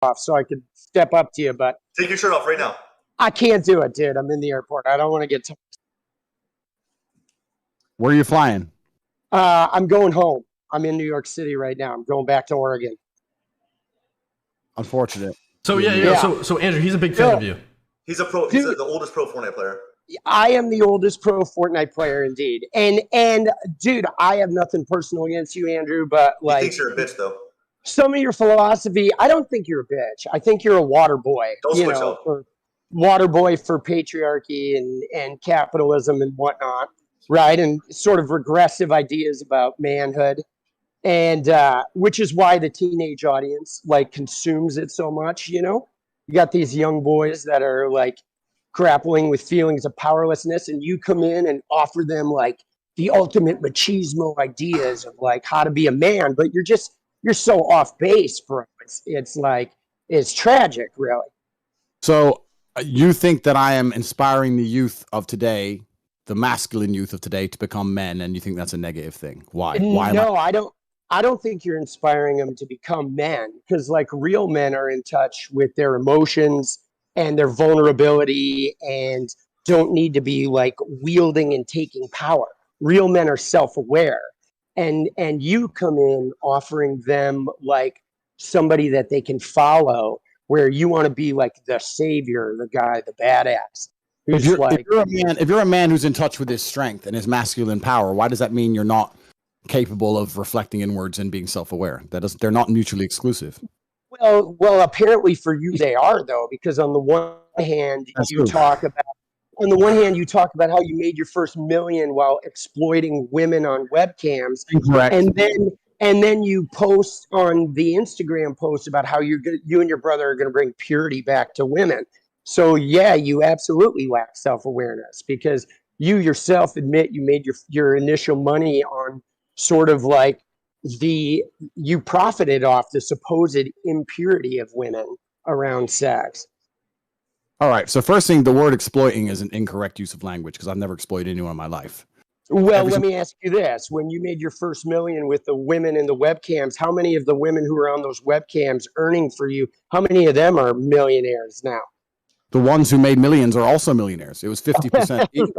off so I could step up to you, but take your shirt off right now. I can't do it, dude. I'm in the airport. I don't want to get. Where are you flying? I'm going home. I'm in New York City right now. I'm going back to Oregon. Unfortunate. So So Andrew, he's a big fan of you. He's a pro. He's the oldest pro Fortnite player. I am the oldest pro Fortnite player, indeed. And dude, I have nothing personal against you, Andrew, but like, he thinks you're a bitch, though. Some of your philosophy, I don't think you're a bitch. I think you're a water boy. Don't switch up. Water boy for patriarchy and capitalism and whatnot, right? And sort of regressive ideas about manhood, and which is why the teenage audience like consumes it so much. You know, you got these young boys that are like grappling with feelings of powerlessness, and you come in and offer them like the ultimate machismo ideas of like how to be a man, but you're so off base, bro. It's like, it's tragic, really. So you think that I am inspiring the youth of today, the masculine youth of today, to become men, and you think that's a negative thing? Why? No, I don't think you're inspiring them to become men, because like real men are in touch with their emotions and their vulnerability and don't need to be like wielding and taking power. Real men are self-aware. And you come in offering them like somebody that they can follow, where you want to be like the savior, the guy, the badass. If you're a man who's in touch with his strength and his masculine power, why does that mean you're not capable of reflecting inwards and being self-aware? They're not mutually exclusive. Well, apparently for you they are, though, because on the one hand, you talk about how you made your first million while exploiting women on webcams. Incorrect. And then you post on the Instagram post about how you and your brother are going to bring purity back to women. So yeah, you absolutely lack self-awareness, because you yourself admit you made your initial money on sort of like you profited off the supposed impurity of women around sex. All right. So first thing, the word exploiting is an incorrect use of language, because I've never exploited anyone in my life. Well, let me ask you this. When you made your first million with the women in the webcams, how many of the women who are on those webcams earning for you, how many of them are millionaires now? The ones who made millions are also millionaires. It was 50% each.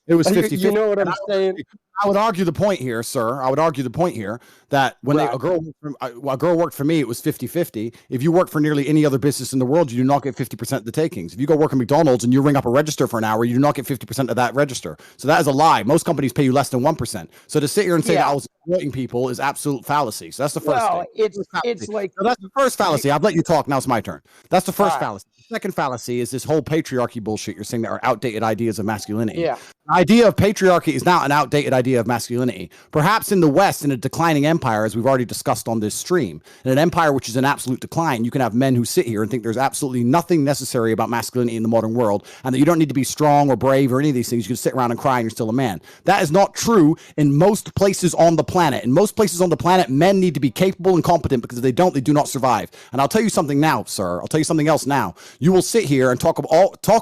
It was 50. You know what I'm saying? I would argue the point here, sir. I would argue the point here that when a girl worked for me, it was 50-50. If you work for nearly any other business in the world, you do not get 50% of the takings. If you go work at McDonald's and you ring up a register for an hour, you do not get 50% of that register. So that is a lie. Most companies pay you less than 1%. So to sit here and say that I was exploiting people is absolute fallacy. So that's the first thing. It's like... So that's the first fallacy. I've let you talk. Now it's my turn. That's the first fallacy. The second fallacy is this whole patriarchy bullshit you're saying that are outdated ideas of masculinity. Yeah. The idea of patriarchy is not an outdated idea of masculinity. Perhaps in the West, in a declining empire, as we've already discussed on this stream, in an empire which is in absolute decline, you can have men who sit here and think there's absolutely nothing necessary about masculinity in the modern world, and that you don't need to be strong or brave or any of these things. You can sit around and cry and you're still a man. That is not true in most places on the planet. In most places on the planet, men need to be capable and competent, because if they don't, they do not survive. And I'll tell you something now, sir. I'll tell you something else now. You will sit here and talk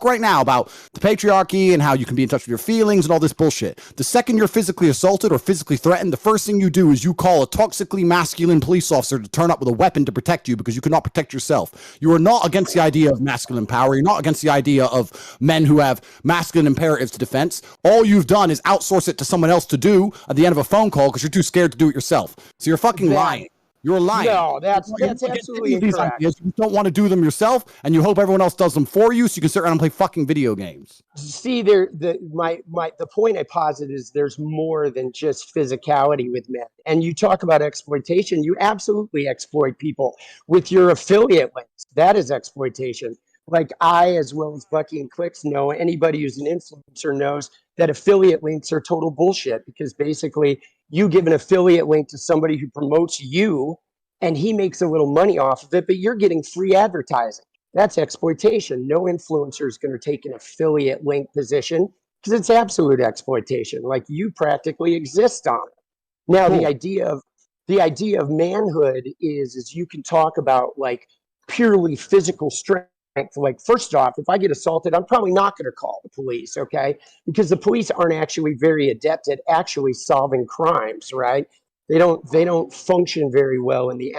right now about the patriarchy and how you can be in touch with your feelings and all this bullshit. The second you're physically assaulted or physically threatened, the first thing you do is you call a toxically masculine police officer to turn up with a weapon to protect you, because you cannot protect yourself. You are not against the idea of masculine power. You're not against the idea of men who have masculine imperatives to defense. All you've done is outsource it to someone else to do at the end of a phone call because you're too scared to do it yourself. So you're fucking lying. You're lying. No, that's absolutely incorrect. You don't want to do them yourself, and you hope everyone else does them for you, so you can sit around and play fucking video games. See, the point I posit is there's more than just physicality with men. And you talk about exploitation. You absolutely exploit people with your affiliate links. That is exploitation. Like I, as well as Bucky and Clicks, know, anybody who's an influencer knows that affiliate links are total bullshit, because basically you give an affiliate link to somebody who promotes you and he makes a little money off of it, but you're getting free advertising. That's exploitation. No influencer is going to take an affiliate link position, because it's absolute exploitation. Like you practically exist on it. Now, the idea of manhood is you can talk about like purely physical strength. Like, first off, if I get assaulted, I'm probably not going to call the police, okay? Because the police aren't actually very adept at actually solving crimes, right? They don't function very well in the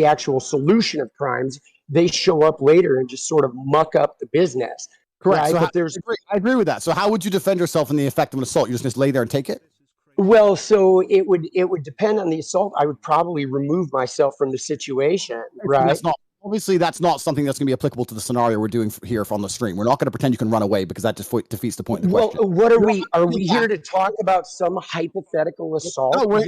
actual solution of crimes. they show up later and just sort of muck up the business. Correct. Right? So I agree with that. So how would you defend yourself in the effect of an assault? You just lay there and take it? Well, so it would depend on the assault. I would probably remove myself from the situation, right? Obviously, that's not something that's going to be applicable to the scenario we're doing here on the stream. We're not going to pretend you can run away because that just defeats the point of the question. Well, what are we? Are we here to talk about some hypothetical assault? No, we're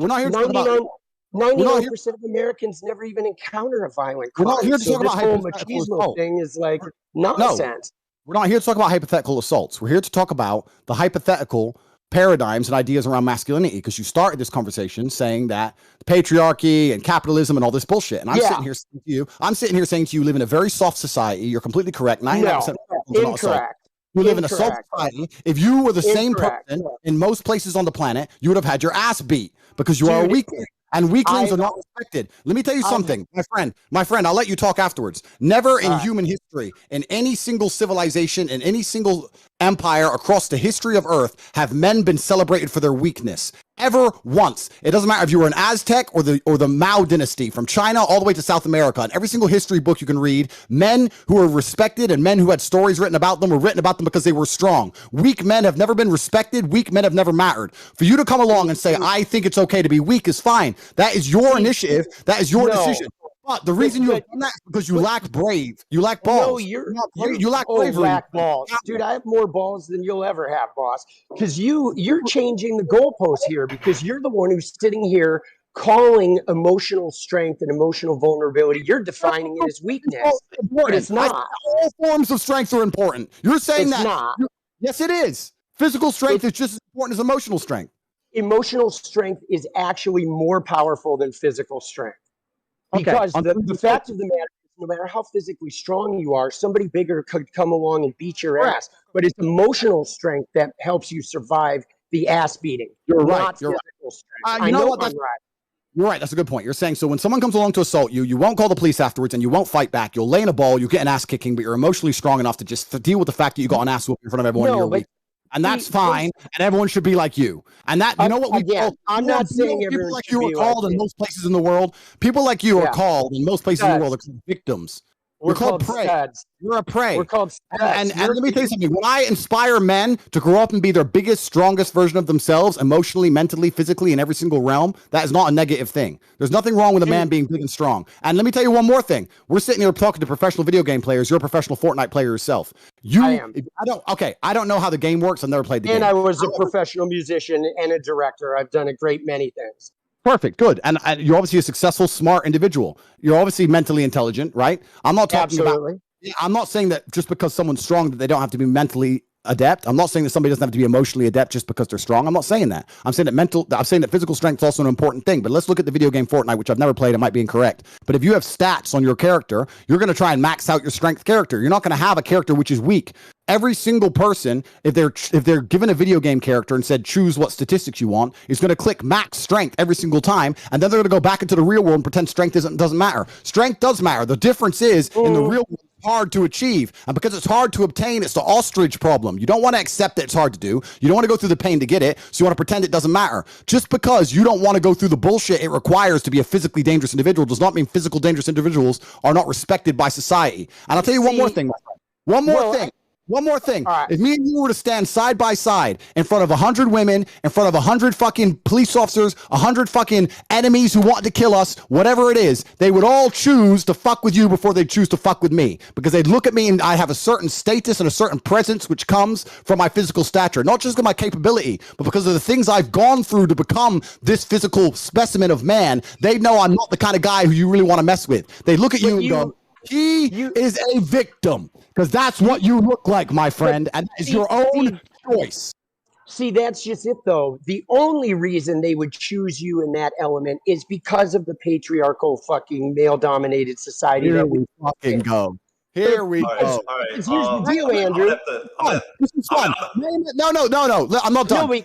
not here to talk about. 99% of Americans never even encounter a violent crime. We're not here to talk about hypothetical machismo thing is like nonsense. We're not here to talk about hypothetical assaults. We're here to talk about the hypothetical paradigms and ideas around masculinity, because you started this conversation saying that patriarchy and capitalism and all this bullshit. And I'm sitting here saying to you, live in a very soft society. You're completely correct. 99% incorrect. You live in a soft society. If you were the same person in most places on the planet, you would have had your ass beat because you are a weakling. And weaklings are not respected. Let me tell you something, my friend, I'll let you talk afterwards. Never in human history, in any single civilization, in any single empire across the history of Earth, have men been celebrated for their weakness. Ever once. It doesn't matter if you were an Aztec or the Mao dynasty, from China all the way to South America. In every single history book you can read, men who were respected and men who had stories written about them were written about them because they were strong. Weak men have never been respected. Weak men have never mattered. For you to come along and say, I think it's okay to be weak, is fine. That is your initiative. That is your decision. But the reason you have done that is because you lack brave. You lack balls. No, you lack bravery. Lack balls. Dude, I have more balls than you'll ever have, boss. Because you're changing the goalpost here, because you're the one who's sitting here calling emotional strength and emotional vulnerability. You're defining it as weakness. But it's not. All forms of strength are important. You're saying it's not. Yes, it is. Physical strength is just as important as emotional strength. Emotional strength is actually more powerful than physical strength. Because the fact of the matter is, no matter how physically strong you are, somebody bigger could come along and beat your ass. But it's emotional strength that helps you survive the ass beating. You're not right. Physical strength. You know what? I'm right. You're right. That's a good point. You're saying, so when someone comes along to assault you, you won't call the police afterwards and you won't fight back. You'll lay in a ball, you get an ass kicking, but you're emotionally strong enough to just deal with the fact that you got an ass whoop in front of everyone. No, but and that's fine, and everyone should be like you. And that, you know what we call, I'm not saying people like you are called in most places in the world. People like you are called in most places in the world are called victims. We're called prey. Studs. You're a prey. We're called studs. And let me tell you something. When I inspire men to grow up and be their biggest, strongest version of themselves, emotionally, mentally, physically, in every single realm, that is not a negative thing. There's nothing wrong with a man being big and strong. And let me tell you one more thing. We're sitting here talking to professional video game players. You're a professional Fortnite player yourself. I am. I don't know how the game works. I've never played the game. And I was a professional musician and a director. I've done a great many things. Perfect. Good. And you're obviously a successful, smart individual. You're obviously mentally intelligent, right? I'm not talking about. I'm not saying that just because someone's strong that they don't have to be mentally adept. I'm not saying that somebody doesn't have to be emotionally adept just because they're strong. I'm not saying that. I'm saying that physical strength is also an important thing. But let's look at the video game Fortnite, which I've never played. It might be incorrect. But if you have stats on your character, you're going to try and max out your strength character. You're not going to have a character which is weak. Every single person, if they're given a video game character and said choose what statistics you want, is going to click max strength every single time, and then they're going to go back into the real world and pretend strength doesn't matter. Strength does matter. The difference is in the real world, it's hard to achieve, and because it's hard to obtain, it's the ostrich problem. You don't want to accept that it's hard to do. You don't want to go through the pain to get it, so you want to pretend it doesn't matter. Just because you don't want to go through the bullshit it requires to be a physically dangerous individual does not mean physical dangerous individuals are not respected by society. And I'll tell you one more thing, my friend. One more thing. Right. If me and you were to stand side by side in front of 100 women, in front of 100 fucking police officers, 100 fucking enemies who want to kill us, whatever it is, they would all choose to fuck with you before they choose to fuck with me. Because they'd look at me and I have a certain status and a certain presence which comes from my physical stature. Not just because of my capability, but because of the things I've gone through to become this physical specimen of man. They know I'm not the kind of guy who you really want to mess with. They look at you and go, he is a victim, because that's what you look like, my friend, and it's your own choice. See, that's just it, though. The only reason they would choose you in that element is because of the patriarchal fucking male-dominated society. Here we fucking go. Here we go. All right. Here's the deal, Andrew. This is fun. No. I'm not done. Andrew,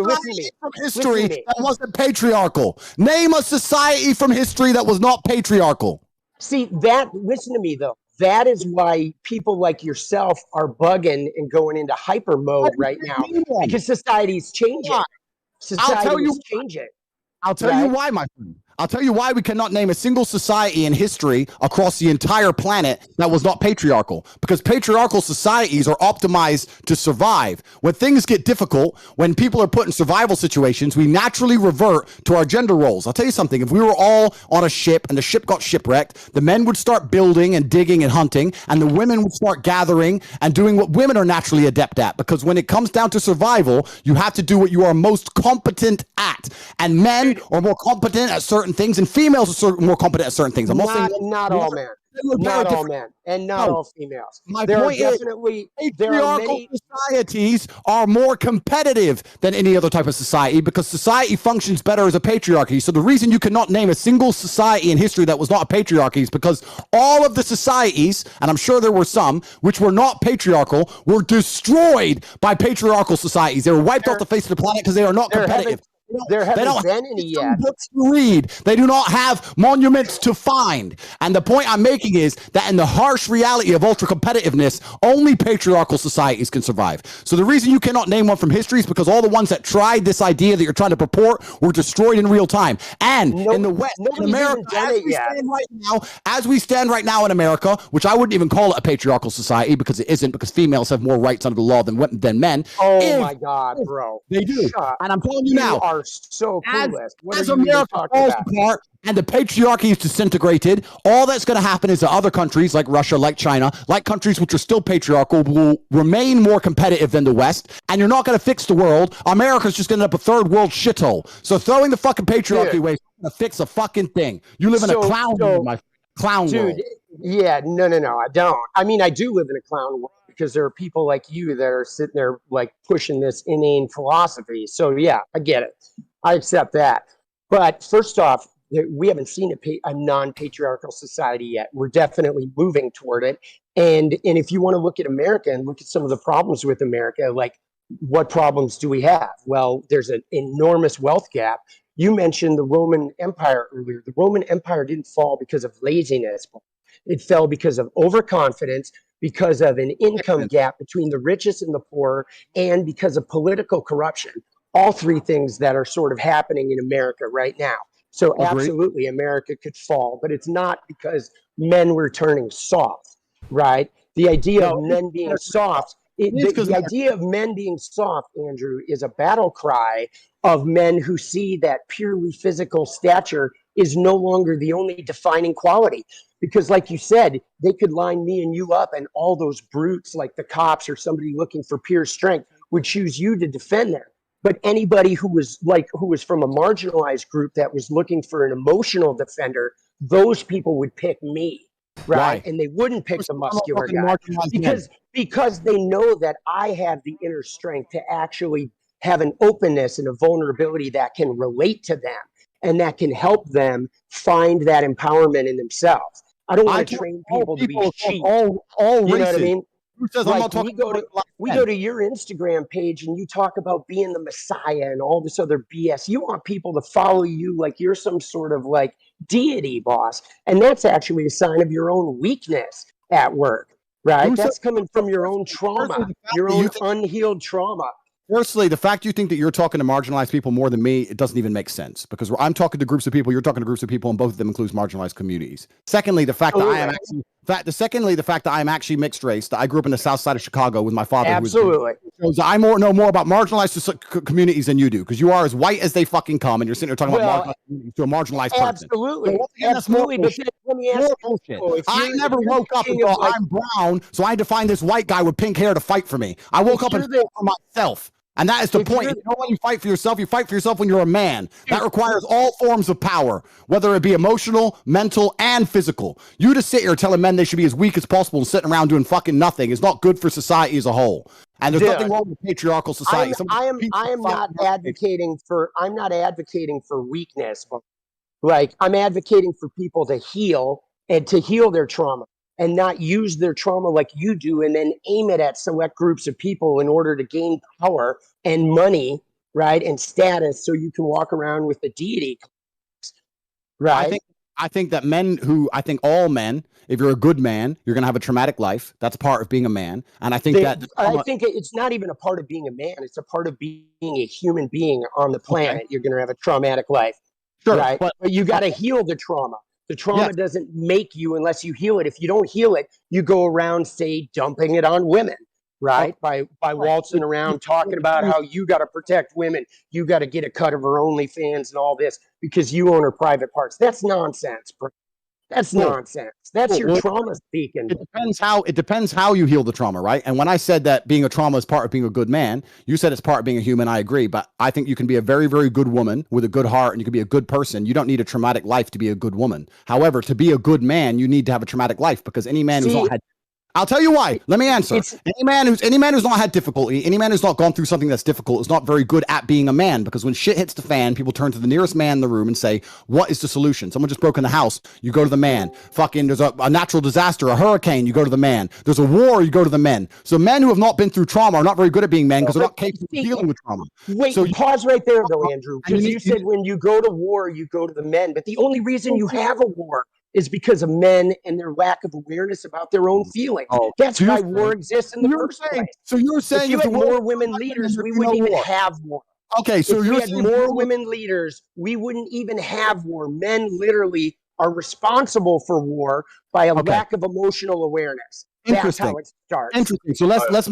listen to me. From history that wasn't patriarchal. Name a society from history that was not patriarchal. See, listen to me, though. That is why people like yourself are bugging and going into hyper mode right now, because society's changing. Society is changing. I'll tell you why, my friend. I'll tell you why we cannot name a single society in history across the entire planet that was not patriarchal. Because patriarchal societies are optimized to survive. When things get difficult, when people are put in survival situations, we naturally revert to our gender roles. I'll tell you something. If we were all on a ship and the ship got shipwrecked, the men would start building and digging and hunting, and the women would start gathering and doing what women are naturally adept at. Because when it comes down to survival, you have to do what you are most competent at. And men are more competent at certain things, and females are more competent at certain things. I'm not saying not all men. Not all men, and not all females. There are definitely patriarchal societies are more competitive than any other type of society because society functions better as a patriarchy. So the reason you cannot name a single society in history that was not a patriarchy is because all of the societies, and I'm sure there were some, which were not patriarchal, were destroyed by patriarchal societies. They were wiped off the face of the planet because they are not competitive. There haven't been any yet. Books to read. They do not have monuments to find. And the point I'm making is that in the harsh reality of ultra competitiveness, only patriarchal societies can survive. So the reason you cannot name one from history is because all the ones that tried this idea that you're trying to purport were destroyed in real time. And in the West, in America, as we stand right now in America, which I wouldn't even call it a patriarchal society because it isn't, because females have more rights under the law than men. Oh my God, bro. They do. And I'm telling you now, are so clueless. As America falls apart and the patriarchy is disintegrated, all that's going to happen is that other countries like Russia, like China, like countries which are still patriarchal will remain more competitive than the West, and you're not going to fix the world. America's just going to end up a third world shithole. So throwing the fucking patriarchy away is going to fix a fucking thing. You live in a clown world, my clown world. Yeah, no, I don't. I mean, I do live in a clown world because there are people like you that are sitting there like pushing this inane philosophy. So yeah, I get it. I accept that. But first off, we haven't seen a non-patriarchal society yet. We're definitely moving toward it. And if you want to look at America and look at some of the problems with America, like what problems do we have? Well, there's an enormous wealth gap. You mentioned the Roman Empire earlier. The Roman Empire didn't fall because of laziness. It fell because of overconfidence, because of an income gap between the richest and the poor, and because of political corruption. All three things that are sort of happening in America right now. So absolutely, America could fall, but it's not because men were turning soft, right? The idea of men being soft, the idea of men being soft, Andrew, is a battle cry of men who see that purely physical stature is no longer the only defining quality. Because like you said, they could line me and you up, and all those brutes like the cops or somebody looking for pure strength would choose you to defend them. But anybody who was from a marginalized group that was looking for an emotional defender, those people would pick me, right? Why? And they wouldn't pick the muscular guy because they know that I have the inner strength to actually have an openness and a vulnerability that can relate to them and that can help them find that empowerment in themselves. I don't want to train people to be cheap. All you know what I mean? Like we go to your Instagram page and you talk about being the Messiah and all this other BS. You want people to follow you like you're some sort of like deity, boss. And that's actually a sign of your own weakness at work, right? That's coming from your own trauma, your own unhealed trauma. Firstly, the fact you think that you're talking to marginalized people more than me, it doesn't even make sense, because I'm talking to groups of people, you're talking to groups of people, and both of them includes marginalized communities. Secondly, the fact that I am actually mixed race, that I grew up in the south side of Chicago with my father. Absolutely. Shows I know more about marginalized communities than you do, because you are as white as they fucking come, and you're sitting there talking about marginalized communities to a marginalized person. Absolutely. Absolutely. But let me ask you, I never woke up and thought, I'm brown, so I had to find this white guy with pink hair to fight for me. I woke up and fought for myself. And that is the point. You know when you fight for yourself when you're a man. That requires all forms of power, whether it be emotional, mental, and physical. You to sit here telling men they should be as weak as possible and sitting around doing fucking nothing is not good for society as a whole. And there's nothing wrong with patriarchal society. I'm not advocating for weakness, but like I'm advocating for people to heal and to heal their trauma, and not use their trauma like you do and then aim it at select groups of people in order to gain power and money, right, and status, so you can walk around with the deity, right? I think that all men, if you're a good man, you're going to have a traumatic life. That's part of being a man. And I think it's not even a part of being a man. It's a part of being a human being on the planet. Okay. You're going to have a traumatic life. Sure, right? But you got to heal the trauma. The trauma doesn't make you unless you heal it. If you don't heal it, you go around, say, dumping it on women, right? By waltzing around talking about how you got to protect women, you got to get a cut of her OnlyFans and all this because you own her private parts. That's nonsense, bro. That's nonsense. That's your trauma speaking. It depends how you heal the trauma, right? And when I said that being a trauma is part of being a good man, you said it's part of being a human. I agree, but I think you can be a very, very good woman with a good heart, and you can be a good person. You don't need a traumatic life to be a good woman. However, to be a good man, you need to have a traumatic life because any man who's not had I'll tell you why. Let me answer. Any man who's not had difficulty, any man who's not gone through something that's difficult is not very good at being a man, because when shit hits the fan, people turn to the nearest man in the room and say, what is the solution? Someone just broke in the house, you go to the man. Fucking there's a natural disaster, a hurricane, you go to the man. There's a war, you go to the men. So men who have not been through trauma are not very good at being men because they're not capable of dealing with trauma. Wait, so pause right there though, Andrew, because you said when you go to war, you go to the men, but the only reason you have a war is because of men and their lack of awareness about their own feelings. That's why war exists in the first place. So you're saying if you had more women leaders, we wouldn't even have war. Okay, so if we had more women leaders, we wouldn't even have war. Men literally are responsible for war by a lack of emotional awareness. That's how it starts. Interesting. So let's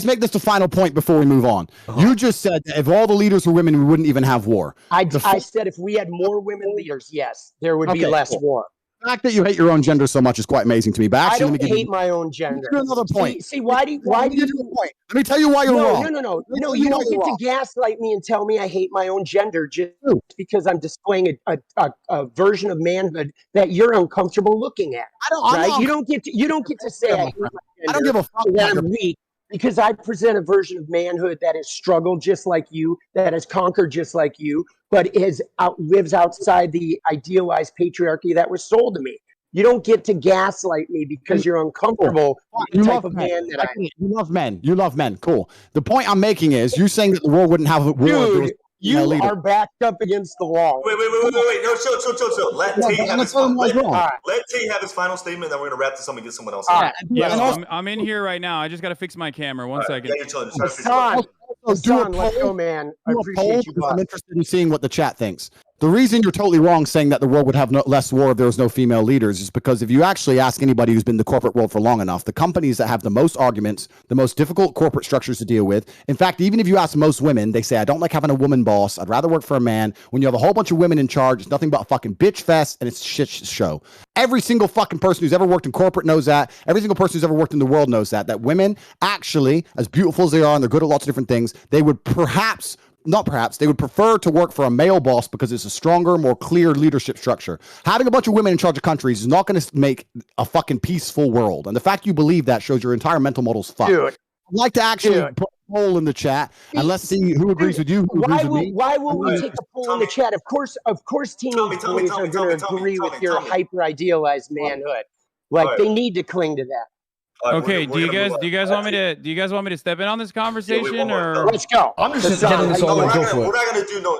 make this the final point before we move on. You just said that if all the leaders were women, we wouldn't even have war. I said if we had more women leaders, yes, there would be less war. The fact that you hate your own gender so much is quite amazing to me. But actually, I don't hate my own gender. Another point. See, why do you? Point. Let me tell you why you're wrong. No, you don't get to gaslight me and tell me I hate my own gender just because I'm displaying a version of manhood that you're uncomfortable looking at. You don't get to say I hate my gender. I don't give a fuck. That I'm weak because I present a version of manhood that has struggled just like you, that has conquered just like you, but lives outside the idealized patriarchy that was sold to me. You don't get to gaslight me because you're uncomfortable with the type of man that I am. You love men. You love men. Cool. The point I'm making is you're saying that the world wouldn't have a war. Dude, you are backed up against the wall. Wait. No, chill. Let Tate have his final statement, then we're going to wrap this up and get someone else. I'm in here right now. I just got to fix my camera. One second. Yeah, you're chilling. Hassan, let's go, man. I appreciate you. I'm interested in seeing what the chat thinks. The reason you're totally wrong saying that the world would have less war if there was no female leaders is because if you actually ask anybody who's been in the corporate world for long enough, the companies that have the most arguments, the most difficult corporate structures to deal with, in fact, even if you ask most women, they say, I don't like having a woman boss. I'd rather work for a man. When you have a whole bunch of women in charge, it's nothing but a fucking bitch fest and it's a shit show. Every single fucking person who's ever worked in corporate knows that. Every single person who's ever worked in the world knows that women actually, as beautiful as they are and they're good at lots of different things, they would they would prefer to work for a male boss because it's a stronger, more clear leadership structure. Having a bunch of women in charge of countries is not going to make a fucking peaceful world. And the fact you believe that shows your entire mental model's fucked. Dude. I'd like to actually put a poll in the chat and let's see who agrees with you, who agrees with me. Why will we take a poll in the chat? Of course, teenage boys are going to agree with your hyper-idealized manhood. Like, they need to cling to that. Okay, do you guys want me to step in on this conversation or let's go? I'm just getting this all we're not gonna do no